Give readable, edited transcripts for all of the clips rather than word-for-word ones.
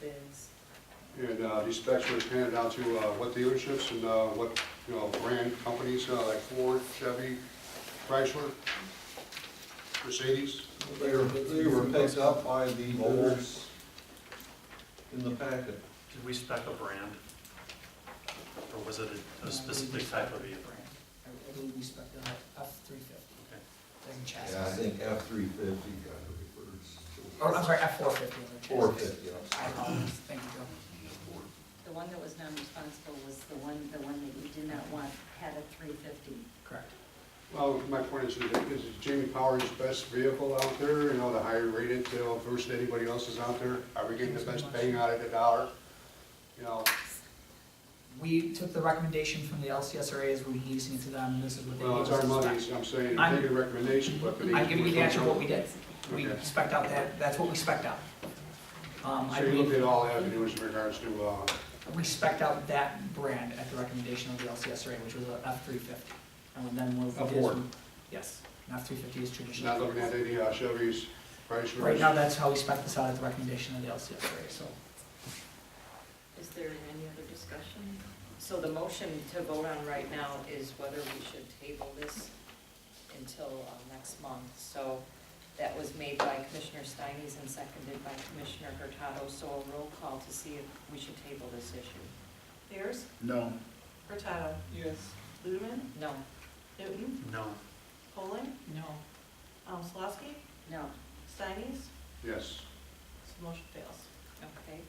bids. And these specs were handed out to what dealerships and what, brand companies like Ford, Chevy, Chrysler, Mercedes. They were picked up by the bidders in the packet. Did we spec a brand? Or was it a specific type of vehicle? I believe we spec the F-350. Okay. Doesn't chassis. Yeah, I think F-350 got it first. Or, I'm sorry, F-450. 450, yeah. I apologize, thank you, Joe. The one that was non-responsible was the one that you did not want had a 350. Correct. Well, my point is Jamie Power's best vehicle out there, the higher rated, versus anybody else's out there? Are we getting the best bang out of the dollar? We took the recommendation from the LCSRA as we releasing it to them, and this is what they Well, gave it's us our to money, spec. so I'm saying, I'm- taking a recommendation, but. I'm giving you the answer of what we did. We Okay. spec'd out that's what we spec'd out. I So you looked believe at all avenues in regards to, we spec'd out that brand at the recommendation of the LCSRA, which was a F-350. And then what we did is, Ford. yes, an F-350 is traditional. not looking at any Chevys, Chryslers. Right now, that's how we spec this out at the recommendation of the LCSRA, so. Is there any other discussion? So the motion to vote on right now is whether we should table this until next month. So that was made by Commissioner Steines and seconded by Commissioner Hurtado. So a roll call to see if we should table this issue. Ayers? No. Hurtado? Yes. Ludeman? No. Newton? No. Poling? No. Slosky? No. Steines? Yes. So motion fails. Okay.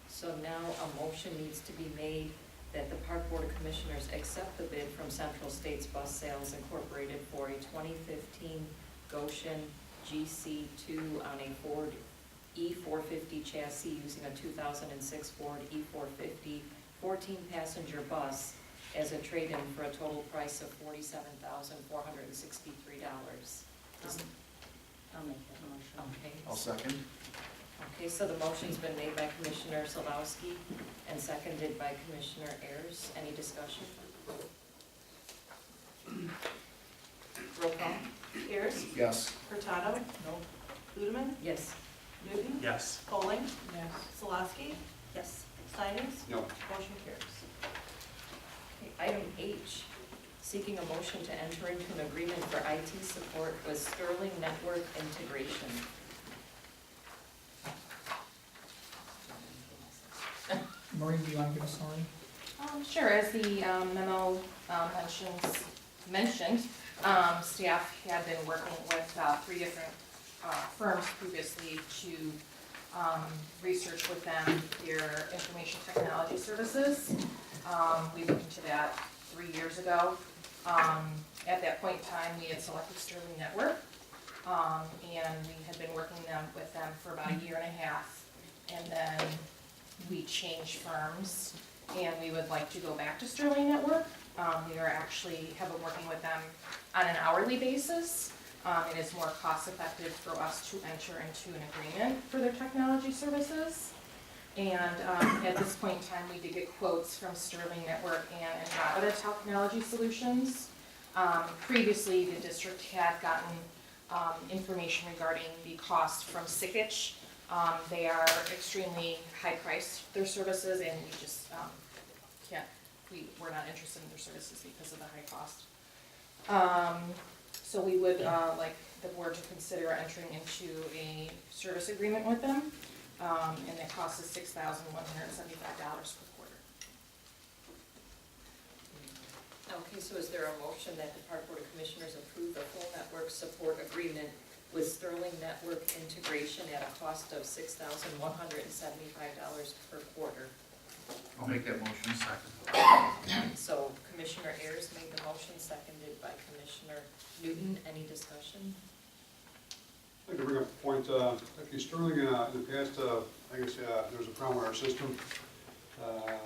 So now a motion needs to be made that the Park Board of Commissioners accept the bid from Central States Bus Sales Incorporated for a 2015 Goshen GC2 on a Ford E450 chassis using a 2006 Ford E450 14-passenger bus as a trade-in for a total price of $47,463. I'll make that motion. Okay. I'll second. Okay, so the motion's been made by Commissioner Solowski and seconded by Commissioner Ayers. Any discussion? Roll call. Ayers? Yes. Hurtado? No. Ludeman? Yes. Newton? Yes. Poling? Yes. Slosky? Yes. Steines? No. Motion carries. Okay, item H, seeking a motion to enter into an agreement for IT support with Sterling Network Integration. Maureen, do you want to give us a summary? Sure, as the memo mentioned, staff had been working with 3 different firms previously to research with them their information technology services. We looked into that 3 years ago. At that point in time, we had selected Sterling Network, and we had been working with them for about 1.5 years, and then we changed firms, and we would like to go back to Sterling Network. We have been working with them on an hourly basis. It is more cost effective for us to enter into an agreement for their technology services. And at this point in time, we did get quotes from Sterling Network and Andromeda Technology Solutions. Previously, the district had gotten information regarding the cost from Sikich. They are extremely high priced, their services, and we just we're not interested in their services because of the high cost. So we would like the board to consider entering into a service agreement with them, and the cost is $6,175 per quarter. Okay, so is there a motion that the Park Board of Commissioners approve the full network support agreement with Sterling Network Integration at a cost of $6,175 per quarter? I'll make that motion. Second. So Commissioner Ayers made the motion, seconded by Commissioner Newton. Any discussion? I'd like to bring up a point, actually Sterling, in the past, I guess there was a problem with our system. I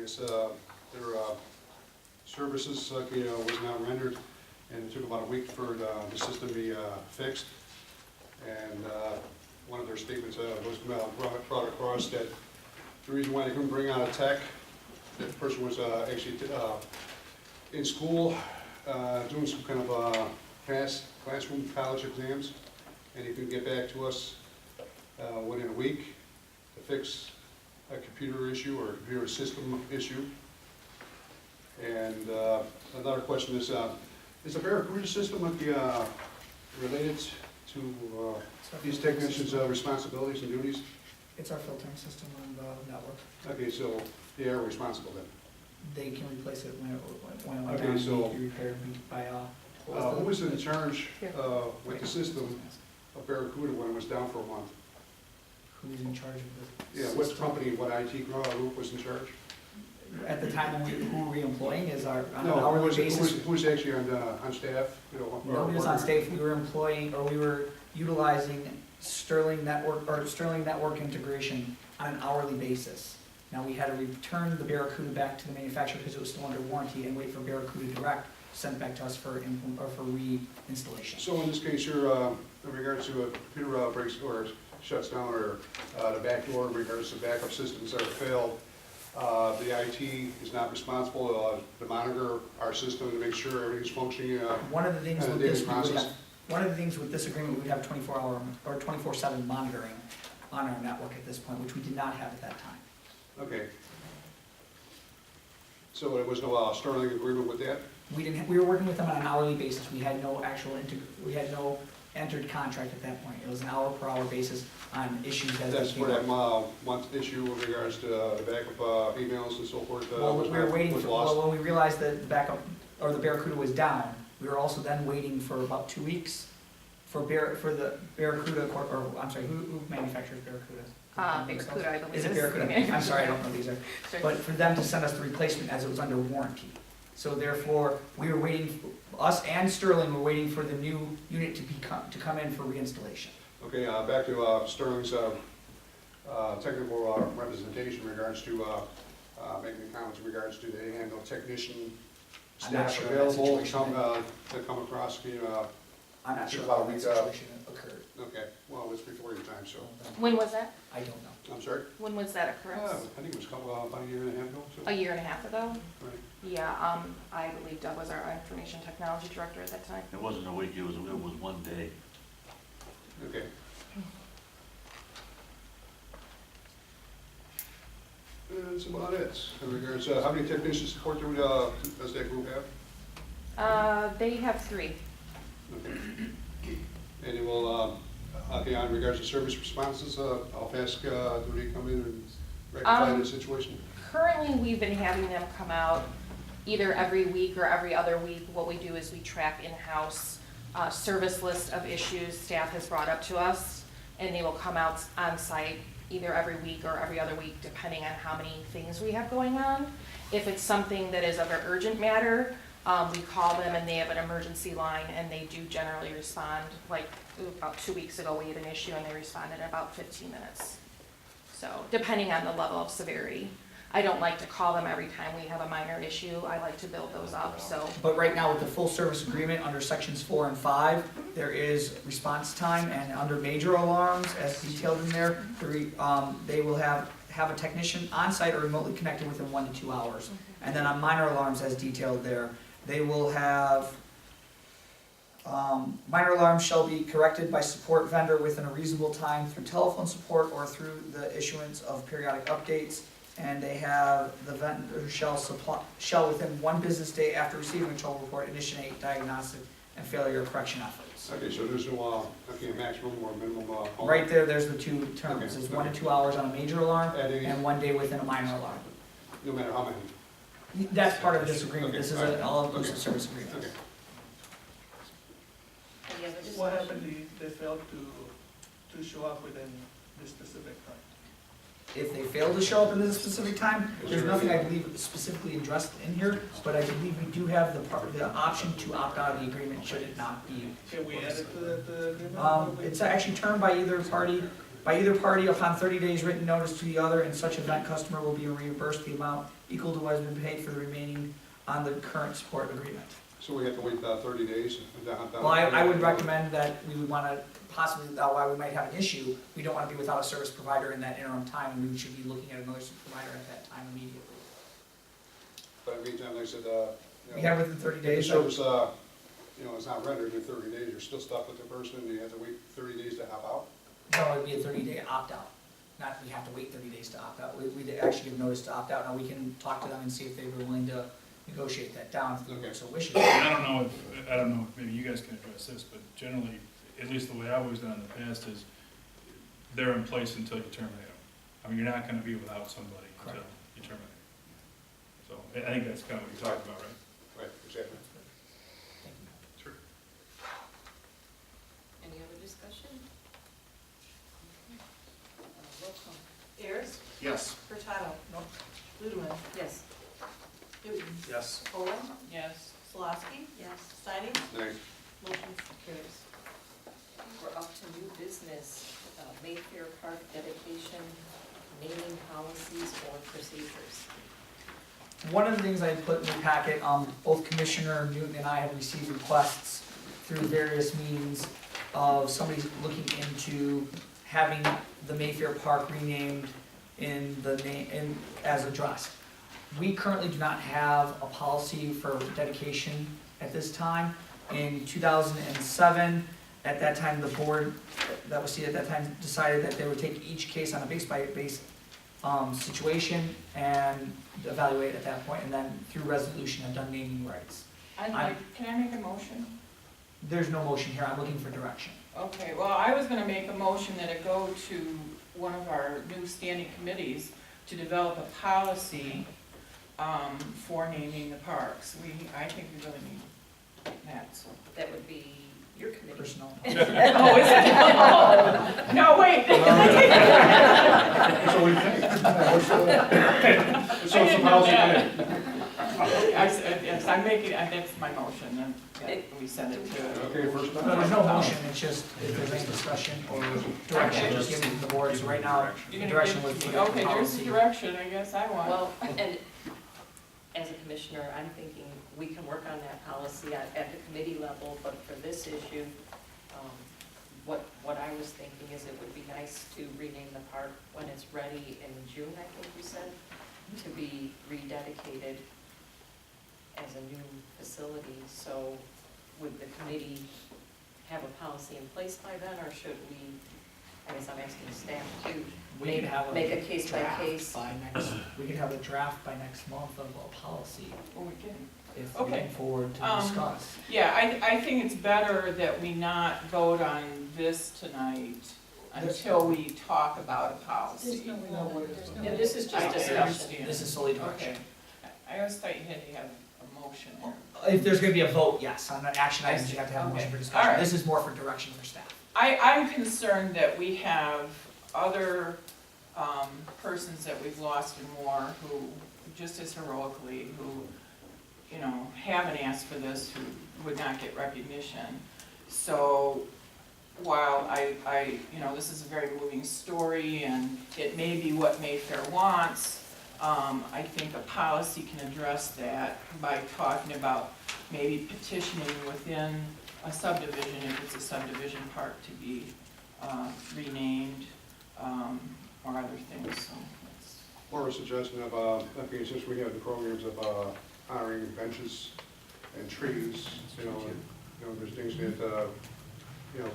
guess their services was not rendered, and it took about a week for the system to be fixed. And one of their statements was brought across that the reason why they couldn't bring out a tech, that the person was actually in school doing some kind of past classroom college exams, and he could get back to us within a week to fix a computer issue or a computer system issue. And another question is the Barracuda system related to these technicians' responsibilities and duties? It's our filtering system on the network. Okay, so they are responsible then. They can replace it when it went Okay, down, so- be repaired by, Who was in charge with the system of Barracuda when it was down for a month? who's in charge of the Yeah, system? what company, what IT group was in charge? At the time, who we're employing is on an No, who hourly was, basis. who was actually on staff? You know, Nobody was on staff, we were employing, or we were utilizing Sterling Network integration on an hourly basis. Now, we had to return the Barracuda back to the manufacturer because it was still under warranty and wait for Barracuda Direct sent back to us for reinstallation. So in this case, you're, in regards to a computer breaks or shuts down, or the back door in regards to backup systems that are failed, the IT is not responsible to monitor our system to make sure everything's functioning. One of the things And with the this, daily we would process. have, one of the things with this agreement, we would have 24-hour or 24/7 monitoring on our network at this point, which we did not have at that time. Okay. So there was no Sterling agreement with that? We were working with them on an hourly basis. We had no we had no entered contract at that point. It was an hour per hour basis on issues as they That's came for that up. month issue in regards to the backup emails and so forth. Well, we were waiting was for, lost. well, when we realized that the backup, or the Barracuda was down, we were also then waiting for about 2 weeks for the Barracuda, or, I'm sorry, who manufactures Barracuda? Barracuda, I believe. Is it is Barracuda? the I'm sorry, I don't know these are. Sure. But for them to send us the replacement as it was under warranty. So therefore, we were waiting, us and Sterling were waiting for the new unit to come in for reinstallation. Okay, back to Sterling's technical representation in regards to making comments in regards to they handle technician I'm not staff sure of that available situation. to come across, I'm not sure About a how that week, situation occurred. okay, well, it's before your time, so, When was that? I don't know. I'm sorry? When was that occurrence? I think it was about a year and a half ago, so. A year and a half ago? Right. Yeah, I believe Doug was our information technology director at that time. It wasn't a week, it was 1 day. Okay. That's about it. In regards, how many technicians support does that group have? They have 3. Okay. And it will, okay, in regards to service responses, how fast do they come in and rectify the situation? Currently, we've been having them come out either every week or every other week. What we do is we track in-house service list of issues staff has brought up to us, and they will come out on site either every week or every other week, depending on how many things we have going on. If it's something that is of an urgent matter, we call them and they have an emergency line, and they do generally respond. Like about 2 weeks ago, we had an issue and they responded in about 15 minutes. So depending on the level of severity. I don't like to call them every time we have a minor issue. I like to build those up, so. But right now, with the full service agreement under sections 4 and 5, there is response time, and under major alarms, as detailed in there, they will have a technician on site or remotely connected within 1 to 2 hours. And then on minor alarms, as detailed there, they will have, minor alarms shall be corrected by support vendor within a reasonable time through telephone support or through the issuance of periodic updates. And they have, the vendor shall within 1 business day after receiving a trouble report, initiate diagnostic and failure correction efforts. Okay, so there's no, okay, maximum or minimum. Right there, there's the 2 terms, Okay, it's 1 to okay. 2 hours on a major alarm Adding- and 1 day within a minor alarm. No matter how many. That's part of this agreement, Okay, this is all right. an all-inclusive Okay. service agreement. Okay. Any other What discussion? happened if they failed to show up within this specific time? If they fail to show up in this specific time, there's nothing I believe specifically addressed in here, but I believe we do have the option to opt out of the agreement should it not be. Can we add it to the agreement? It's actually termed by either party upon 30 days written notice to the other. In such event, customer will be reimbursed the amount equal to what has been paid for the remaining on the current support agreement. So we have to wait 30 days? Well, I would recommend that we would want to possibly, while we might have an issue, we don't want to be without a service provider in that interim time, and we should be looking at another service provider at that time immediately. But in the meantime, like I said, We have within 30 the days. service, it's not rendered in 30 days, you're still stuck with the person, and you have to wait 30 days to hop out? No, it'd be a 30-day opt-out. not we have to wait 30 days to opt out, we actually give notice to opt out. Now, we can talk to them and see if they were willing to negotiate that down if the board so wishes. And I don't know if maybe you guys can address this, but generally, at least the way I've always done in the past is, they're in place until you terminate them. I mean, you're not gonna be without somebody until Correct. you terminate. So, I think that's kind of what you're talking about, right? Right, exactly. Thank you. Sure. Any other discussion? Roll call. Ayers, Yes. Furtado. Nope. Ludeman, Yes. Newton, Yes. Olem, Yes. Solosky, Yes. Steiny, Nice. motion carries. We're up to new business, Mayfair Park dedication, naming policies or procedures. One of the things I put in the packet, both Commissioner Newton and I have received requests through various means of somebody looking into having the Mayfair Park renamed in the name, as address. We currently do not have a policy for dedication at this time. In 2007, at that time, the board that was seated at that time decided that they would take each case on a base situation and evaluate at that point, and then through resolution have done naming rights. I'd like, can I make a motion? There's no motion here, I'm looking for direction. Okay, well, I was gonna make a motion that it go to one of our new standing committees to develop a policy, for naming the parks. I think we really need that, so. That would be your committee. Personnel. Oh, is it? Oh, no, wait. So we think. So some policy committee. I said, yes, I'm making, that's my motion, and that we send it to. Okay, first No, time. there's no motion, it's just if there's any discussion or direction, just given to the board, so right now, You're the gonna direction give was it for to me. the Okay, there's the policy. direction, I guess I want. Well, and as a commissioner, I'm thinking we can work on that policy at the committee level, but for this issue, what I was thinking is it would be nice to rename the park when it's ready in June, I think you said, to be rededicated as a new facility. So would the committee have a policy in place by then, or should we, I guess I'm asking staff to We could have make a case by draft case? by next, we could have a draft by next month of a policy, Well, we can. if we're Okay. looking forward to discuss. Yeah, I think it's better that we not vote on this tonight until we talk about a policy. Yeah, this is I just discussion. understand. This is solely direction. Okay. I always thought you had to have a motion here. If there's gonna be a vote, yes, on the action items, you have to have a motion for Okay. discussion. Alright. This is more for direction for staff. I'm concerned that we have other persons that we've lost in war who, just as heroically, who, you know, haven't asked for this, who would not get recognition. So while you know, this is a very moving story and it may be what Mayfair wants, I think a policy can address that by talking about maybe petitioning within a subdivision, if it's a subdivision park, to be renamed, or other things, so that's. Or a suggestion of, okay, since we have the programs of honoring benches and trees, you know, there's things that, you know,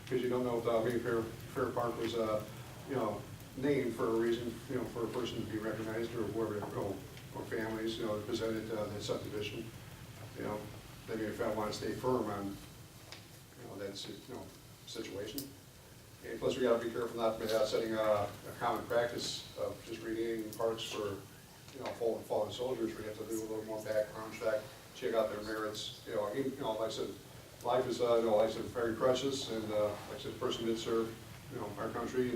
because you don't know if Mayfair Fair Park was, you know, named for a reason, you know, for a person to be recognized or whoever, or families, you know, that presented that subdivision, you know, maybe if I want to stay firm on, you know, that, you know, situation. And plus, we gotta be careful not setting a common practice of just renaming parks for, you know, fallen soldiers. We have to do a little more background check, check out their merits. You know, like I said, life is, you know, like I said, very precious, and like I said, the person did serve, you know, our country,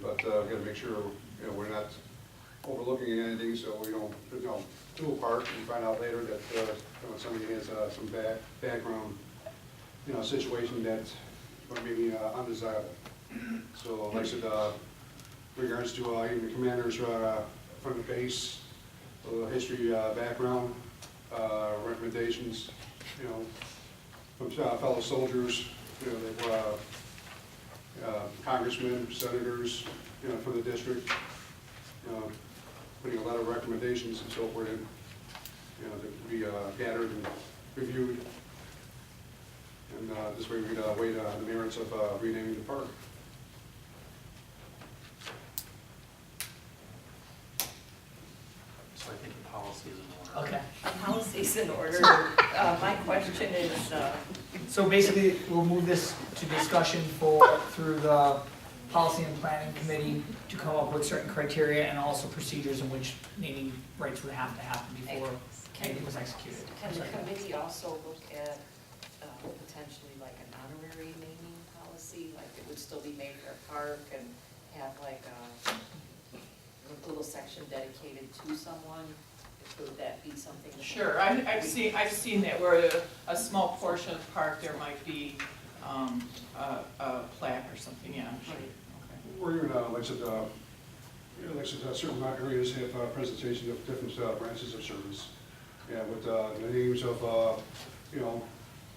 but we gotta make sure, you know, we're not overlooking anything, so we don't, you know, do a park and find out later that, you know, somebody has some background, you know, situation that's maybe undesirable. So like I said, regards to even the commanders from the base, a little history, background, recommendations, you know, from fellow soldiers, you know, they were congressmen, senators, you know, from the district, putting a lot of recommendations and so forth in, you know, that could be gathered and reviewed. And this way we could weigh the merits of renaming the park. Okay. Policy's in order. My question is, So basically, we'll move this to discussion through the Policy and Planning Committee to come up with certain criteria and also procedures in which naming rights would have to happen before anything was executed. can the committee also look at potentially like an honorary naming policy? Like it would still be Mayfair Park and have like a little section dedicated to someone? Could that be something? Sure, I've seen that where a small portion of the park, there might be, a plaque or something, yeah, I'm sure. Okay. Or you're not, like I said, certain areas have presentations of different branches of service. Yeah, with the names of,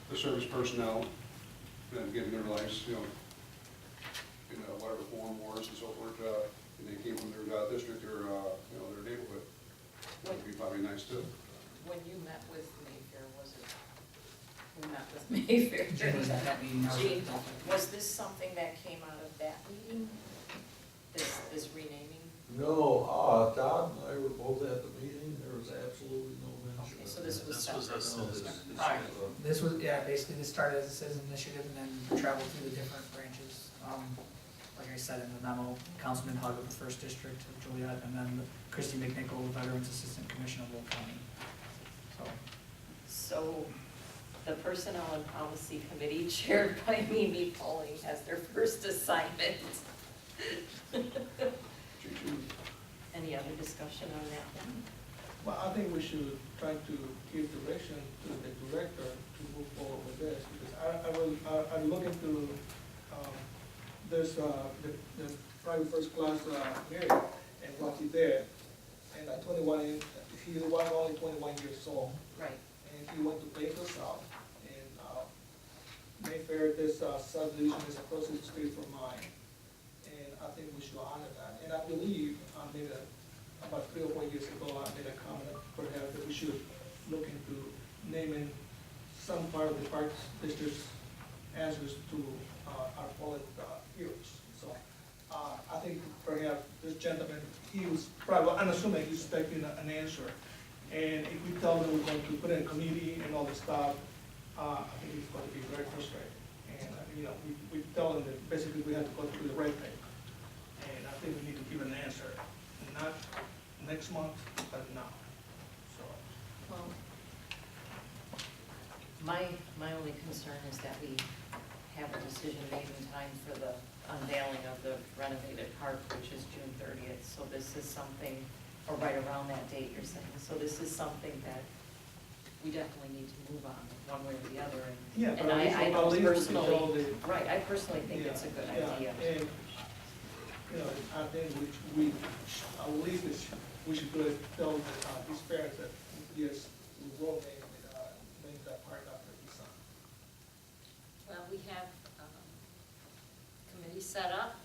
the service personnel, and given their lives, in whatever form wars and so forth, and they came from their district or, their neighborhood. That would be probably nice too. When you met with Mayfair, was it, who met with Mayfair? Jim was at that meeting. Gene, was this something that came out of that meeting? This renaming? No, Todd and I were both at the meeting, there was absolutely no mention. Okay, so this was This was separate. a citizen. Right. This was, basically this started as a citizen initiative and then traveled through the different branches. Like I said in the memo, Councilman Hug of the First District of Joliet, and then Christy McNichol, Veterans Assistant Commissioner of Will County. So the Personnel and Policy Committee chaired by Mimi Pauling has their first assignment. Any other discussion on that one? Well, I think we should try to give direction to the director to move forward with this, because I look into, there's, the private first class, Mary, and what he did. And at 21, he was only 21 years old, Right. and he went to Baker South. And Mayfair, this subdivision is across the street from mine. And I think we should honor that. And I believe, maybe about 3 or 4 years ago, I made a comment perhaps that we should look into naming some part of the park district's answers to our fallen heroes. So I think perhaps this gentleman, he was probably, I'm assuming he's expecting an answer. And if we tell him we're going to put in a committee and all this stuff, I think he's going to be very frustrated. And, we tell him that basically we have to go through the red tape. And I think we need to give an answer, not next month, but now. So, Well, my only concern is that we have a decision made in time for the unveiling of the renovated park, which is June 30th. So this is something, or right around that date you're saying. So this is something that we definitely need to move on one way or the other. yeah, And but at least I at least we can personally, tell the. right, I personally think it's a good idea. And, I think we, at least we should go and tell these parents that, yes, we will name that park after his son. Well, we have, committee set up.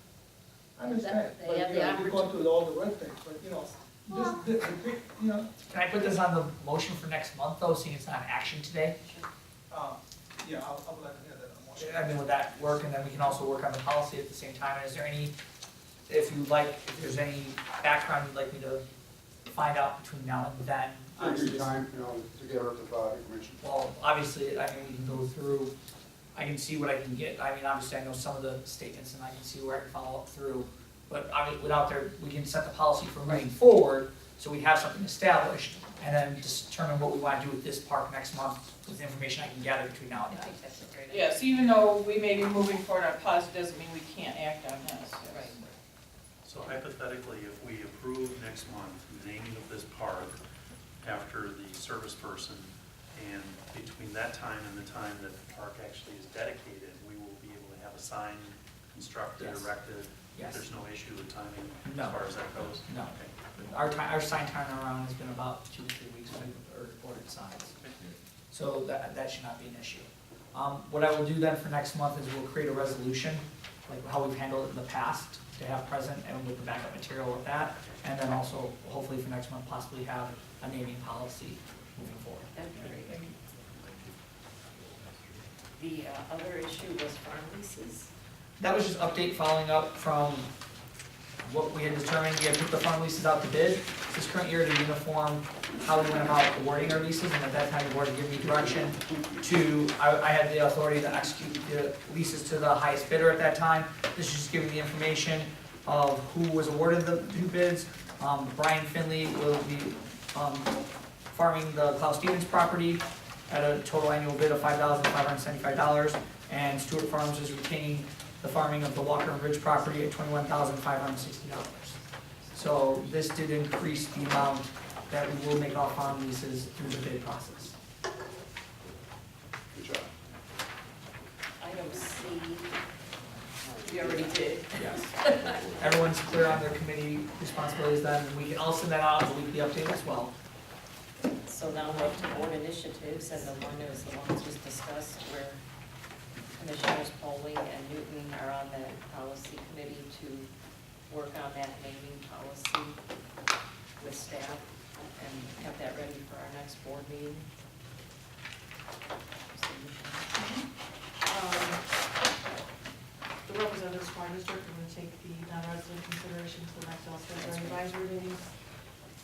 I understand, They but, have the we're going through all the red tape, but, this, Can I put this on the motion for next month though, seeing it's not action today? yeah, I would like to hear that on motion. I mean, would that work, and then we can also work on the policy at the same time, and is there any, if there's any background you'd like me to find out between now and then? Take your time, to gather up the information. Well, obviously, I mean, we can go through, I can see what I can get, I mean, obviously, I know some of the statements, and I can see where I can follow up through, but without there, we can set the policy for moving forward, so we have something established, and then determine what we want to do with this park next month, with the information I can gather between now I and then. think that's a great idea. Yes, even though we may be moving forward on policy, doesn't mean we can't act on this. Right. So hypothetically, if we approve next month the naming of this park after the service person, and between that time and the time that the park actually is dedicated, we will be able to have a sign constructed, Yes. erected. Yes. There's no issue with timing No. as far as that goes? No. Okay. Our sign turnaround has been about 2 to 3 weeks when we ordered signs. So that should not be an issue. What I will do then for next month is we'll create a resolution, like how we've handled it in the past, to have present and with the backup material with that. And then also, hopefully for next month, possibly have a naming policy moving forward. That'd be great. The other issue was farm leases. That was just update following up from what we had determined, we had put the farm leases out to bid. This current year to uniform how we went about awarding our leases, and at that time, the board had given me direction to, I had the authority to execute the leases to the highest bidder at that time. This is just giving the information of who was awarded the two bids. Brian Finley will be, farming the Klaus Stevens property at a total annual bid of $5,575, and Stewart Farms is retaining the farming of the Walker and Ridge property at $21,560. So this did increase the amount that we will make off farm leases through the bid process. Good job. Item C, We already did. Yes. Everyone's clear on their committee responsibilities then, and I'll send that out as a weekly update as well. so now we're up to board initiatives, and the one is the one just discussed where Commissioners Poling and Newton are on the policy committee to work on that naming policy with staff and have that ready for our next board meeting. The representatives from our district are going to take the non-resident consideration to the next All-Star advisory meeting.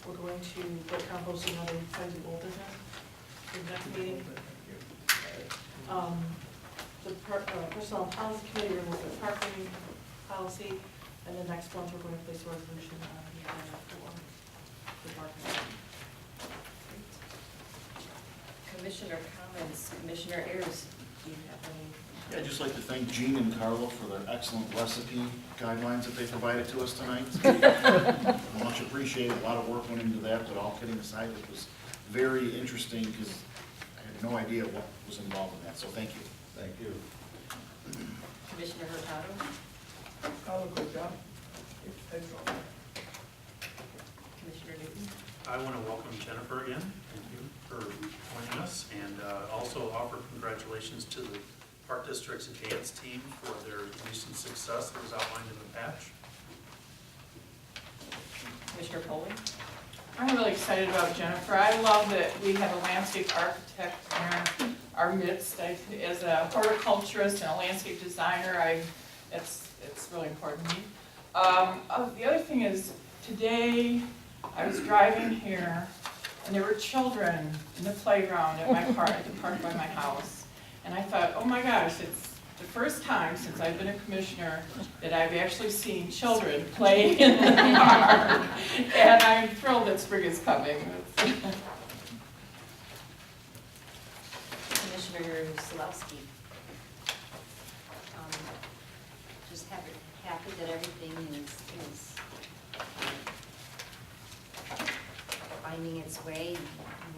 We're going to put composting on the Pfizer old business for the next meeting. The personnel and policy committee, we're going to look at parking policy, and the next month, we're going to place a resolution on the agenda for the parking. Commissioner comments, Commissioner Ayers, do you have any? Yeah, I'd just like to thank Jean and Carlo for their excellent recipe guidelines that they provided to us tonight. Much appreciated, a lot of work went into that, but all kidding aside, it was very interesting because I had no idea what was involved in that, so thank you. Thank you. Commissioner Hurtado? I'll do a quick job. Commissioner Newton? I want to welcome Jennifer again. Thank you for joining us, and also offer congratulations to the Park District's dance team for their recent success that was outlined in the patch. Commissioner Poling? I'm really excited about Jennifer. I love that we have a landscape architect in our midst. As a horticulturist and a landscape designer, it's really important to me. The other thing is, today I was driving here and there were children in the playground at my park, at the park by my house. And I thought, oh my gosh, it's the first time since I've been a commissioner that I've actually seen children play in the park. And I'm thrilled that spring is coming. Commissioner Solowski. Just happy that everything is finding its way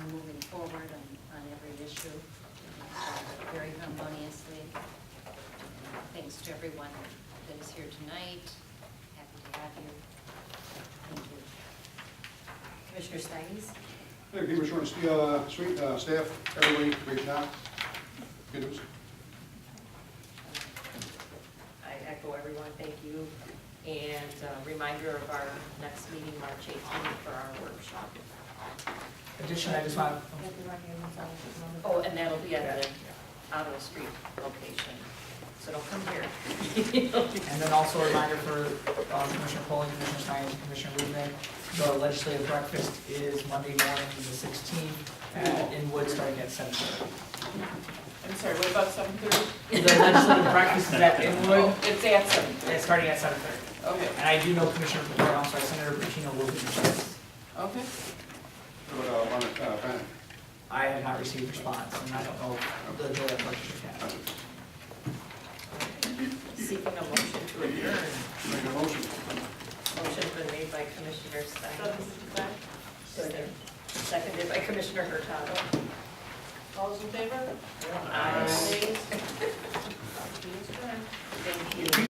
and moving forward on every issue, very harmoniously. Thanks to everyone that is here tonight. Happy to have you. Thank you. Commissioner Steines? Hey, keep it short and sweet, staff, everybody, great job. Good news. I echo everyone, thank you. And reminder of our next meeting, March 18th, for our workshop. Additionally, I just want, Oh, and that'll be at the out of the street location, so don't come here. and then also a reminder for Commissioner Poling, Commissioner Stein, Commissioner Liebman, the legislative breakfast is Monday morning, the 16th, in Wood, starting at 7:30. I'm sorry, what about 7:30? The legislative breakfast is at Inwood, It's at 7. it's starting at 7:30. Okay, And I do know Commissioner, I'm sorry, Senator Pacino will be there. okay. What about, Bennett? I have not received a response, and I don't know the day of purchase yet. Seeking a motion to adjourn. Make a motion. Motion's been made by Commissioner Stein. Seconded by Commissioner Hurtado. All those in favor? Aye. Nays? Thank you.